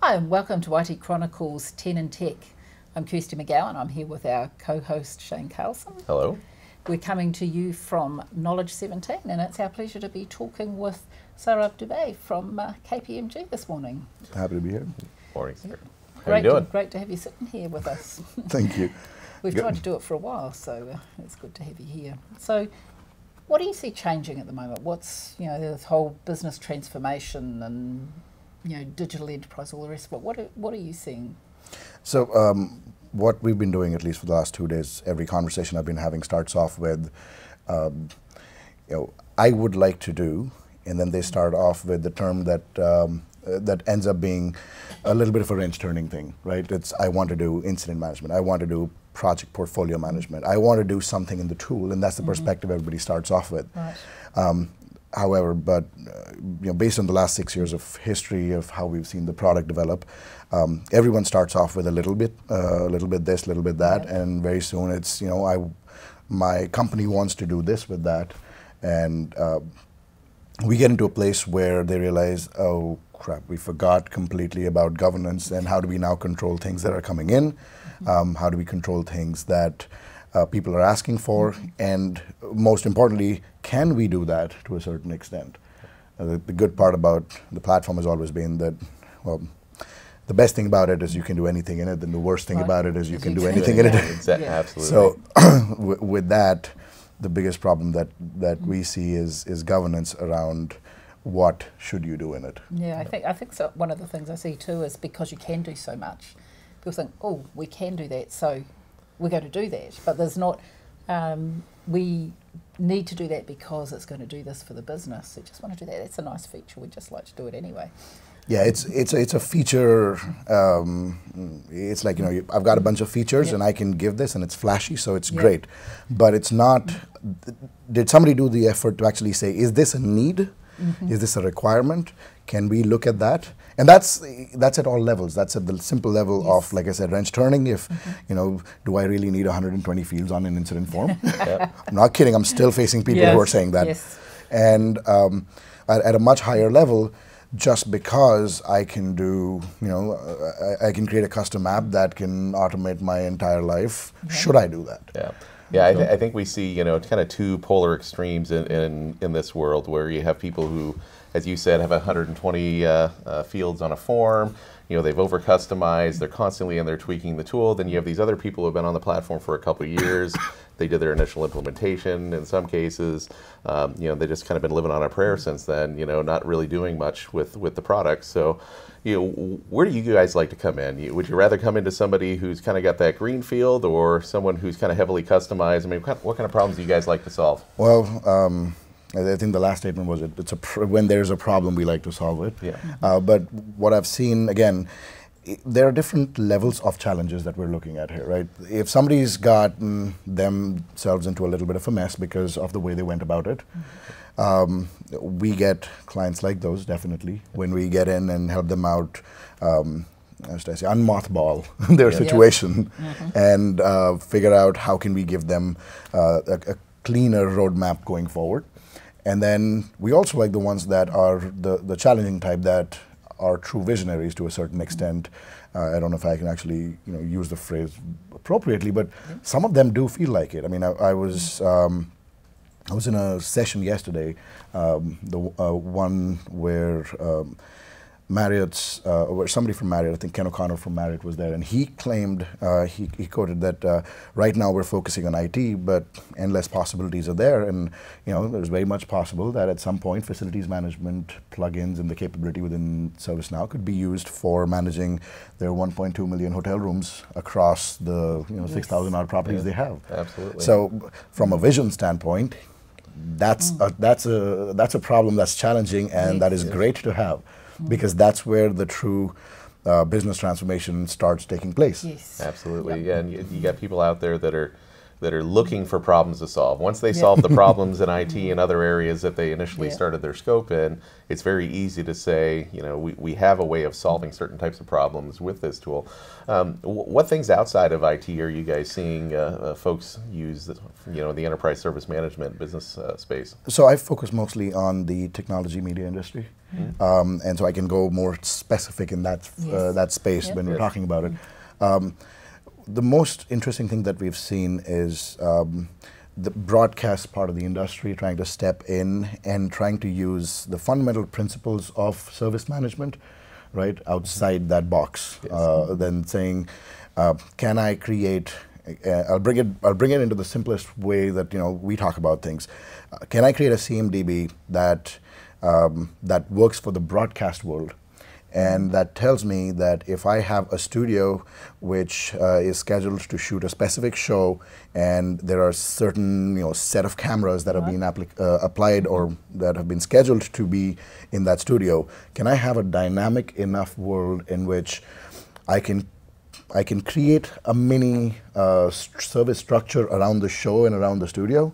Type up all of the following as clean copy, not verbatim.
Hi, and welcome to IT Chronicles 10 in Tech. I'm Kirstie Magowan. I'm here with our co-host Shane Carlson. Hello. We're coming to you from Knowledge 17, and it's our pleasure to be talking with Saurabh Dubey from KPMG this morning. Happy to be here. Morning, sir. How you doing? Great to have you sitting here with us. Thank you. We've tried to do it for a while, so it's good to have you here. So, what do you see changing at the moment? What's, this whole business transformation and, digital enterprise, all the rest of it. What are you seeing? So, what we've been doing, at least for the last 2 days, every conversation I've been having starts off with, I would like to do, and then they start off with the term that that ends up being a little bit of a wrench-turning thing, right? It's, I want to do incident management. I want to do project portfolio management. I want to do something in the tool, and that's the perspective everybody starts off with. Right. However, based on the last 6 years of history of how we've seen the product develop, everyone starts off with a little bit this, a little bit that, and very soon it's, my company wants to do this with that, and we get into a place where they realize, oh crap, we forgot completely about governance, and how do we now control things that are coming in? How do we control things that people are asking for? And most importantly, can we do that to a certain extent? The good part about the platform has always been that, well, the best thing about it is you can do anything in it, and the worst thing about it is you can do anything in it. Exactly. Absolutely. So with that, the biggest problem that we see is governance around what should you do in it. Yeah, I think so. One of the things I see too is because you can do so much, people think, oh, we can do that, so we're going to do that. But there's not, we need to do that because it's going to do this for the business. We just want to do that. It's a nice feature. We'd just like to do it anyway. Yeah, it's a feature. It's like, I've got a bunch of features and I can give this, and it's flashy, so it's great. But it's not. Did somebody do the effort to actually say, is this a need? Is this a requirement? Can we look at that? And that's at all levels. That's at the simple level of, like I said, wrench turning. If do I really need 120 fields on an incident form? I'm not kidding. I'm still facing people who are saying that. Yes. And at a much higher level, just because I can do, I can create a custom app that can automate my entire life. Should I do that? Yeah. Yeah, I think we see, kind of two polar extremes in this world, where you have people who, as you said, have 120 fields on a form. They've over-customized. They're constantly in there tweaking the tool. Then you have these other people who have been on the platform for a couple of years. They did their initial implementation in some cases. They just kind of been living on a prayer since then, not really doing much with the product. So, where do you guys like to come in? Would you rather come into somebody who's kind of got that green field, or someone who's kind of heavily customized? I mean, what kind of problems do you guys like to solve? Well, I think the last statement was when there's a problem, we like to solve it. Yeah. But what I've seen, again, there are different levels of challenges that we're looking at here, right? If somebody's gotten themselves into a little bit of a mess because of the way they went about it, we get clients like those, definitely, when we get in and help them out, how should I say, unmothball their situation and figure out how can we give them a cleaner roadmap going forward. And then we also like the ones that are the challenging type, that are true visionaries to a certain extent. I don't know if I can actually use the phrase appropriately, but some of them do feel like it. I mean, I was in a session yesterday, the one where Marriott's, where somebody from Marriott, I think Ken O'Connor from Marriott was there, and he claimed, he quoted that right now we're focusing on IT, but endless possibilities are there, and there's very much possible that at some point facilities management plugins and the capability within ServiceNow could be used for managing their 1.2 million hotel rooms across the 6,000 odd properties they have. Absolutely. So from a vision standpoint, that's a problem that's challenging, and that is great to have. Because that's where the true business transformation starts taking place. Yes. Absolutely. Yeah, and you got people out there that are that are looking for problems to solve. Once they solve the problems in IT and other areas that they initially started their scope in, it's very easy to say, you know, we have a way of solving certain types of problems with this tool. What things outside of IT are you guys seeing folks use, you know, in the enterprise service management business space? So I focus mostly on the technology media industry, and so I can go more specific in that that space when we're talking about it. The most interesting thing that we've seen is the broadcast part of the industry trying to step in and trying to use the fundamental principles of service management, right, outside that box. Then saying, can I create? I'll bring it into the simplest way that, you know, we talk about things. Can I create a CMDB that that works for the broadcast world? And that tells me that if I have a studio which is scheduled to shoot a specific show, and there are certain, you know, set of cameras that have been applied or that have been scheduled to be in that studio, can I have a dynamic enough world in which I can create a mini service structure around the show and around the studio,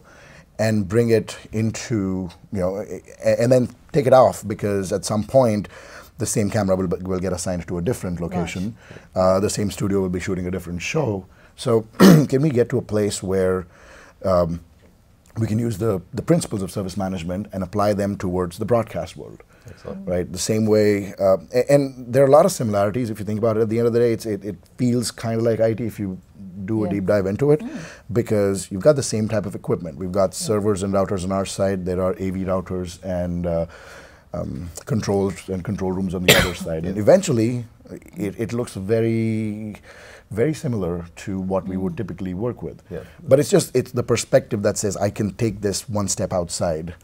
and bring it into, you know, and then take it off, because at some point the same camera will get assigned to a different location. The same studio will be shooting a different show. So can we get to a place where we can use the principles of service management and apply them towards the broadcast world? Excellent. Right, the same way, and there are a lot of similarities if you think about it. At the end of the day, it feels kind of like IT if you do a deep dive into it, because you've got the same type of equipment. We've got servers and routers on our side. There are AV routers and controls and control rooms on the other side. And eventually, it looks very, very similar to what we would typically work with. But it's the perspective that says I can take this one step outside,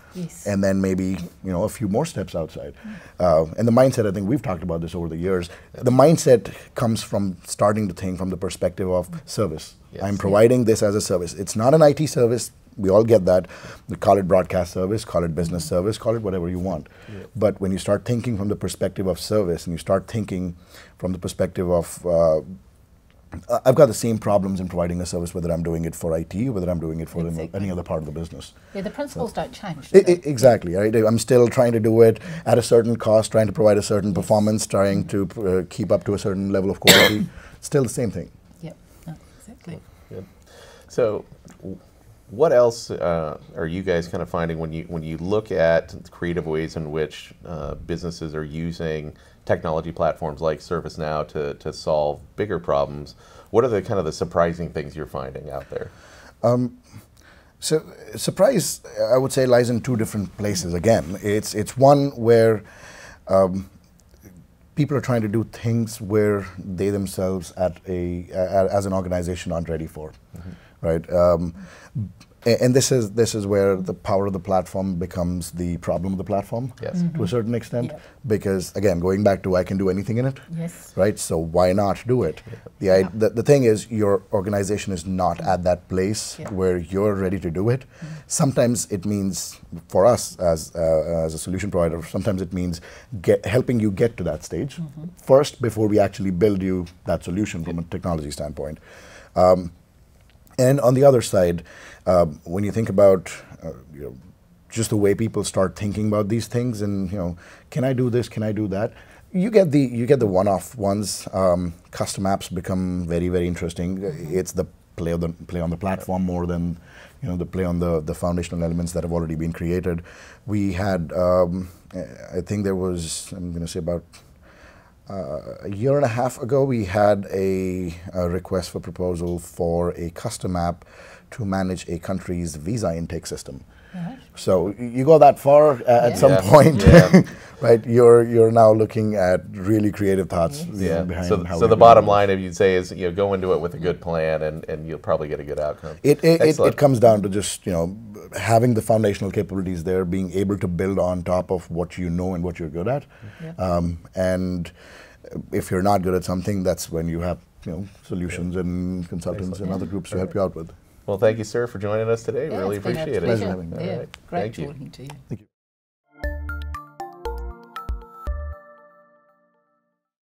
and then maybe, you know, a few more steps outside. And the mindset, I think we've talked about this over the years, the mindset comes from starting to think from the perspective of service. I'm providing this as a service. It's not an IT service. We all get that. We call it broadcast service, call it business service, call it whatever you want. But when you start thinking from the perspective of service, and you start thinking from the perspective of, I've got the same problems in providing a service, whether I'm doing it for IT, whether I'm doing it for any other part of the business. The principles don't change. Exactly, right? I'm still trying to do it at a certain cost, trying to provide a certain performance, trying to keep up to a certain level of quality. Still the same thing. Exactly. So, what else are you guys kind of finding when you look at creative ways in which businesses are using technology platforms like ServiceNow to solve bigger problems? What are the kind of the surprising things you're finding out there? So surprise, I would say, lies in two different places. Again, it's one where people are trying to do things where they themselves as an organization aren't ready for, right? And this is where the power of the platform becomes the problem of the platform, to a certain extent, because again, going back to I can do anything in it, right? So why not do it? The thing is, your organization is not at that place where you're ready to do it. Sometimes it means, for us as a solution provider, sometimes it means helping you get to that stage first before we actually build you that solution from a technology standpoint. And on the other side, when you think about you know, just the way people start thinking about these things, and you know, can I do this? Can I do that? You get the one-off ones. Custom apps become very, very interesting. It's the play on the platform more than, you know, the play on the foundational elements that have already been created. We had, I think there was, I'm going to say about a year and a half ago, we had a request for proposal for a custom app to manage a country's visa intake system. So you go that far at some point, right? You're now looking at really creative thoughts behind how. So the bottom line, if you'd say, is, you know, go into it with a good plan, and you'll probably get a good outcome. It comes down to just, you know, having the foundational capabilities there, being able to build on top of what you know and what you're good at, and if you're not good at something, that's when you have, you know, solutions and consultants and other groups to help you out with. Well, thank you, sir, for joining us today. Really appreciate it. Pleasure having me. Great talking to you. Thank you.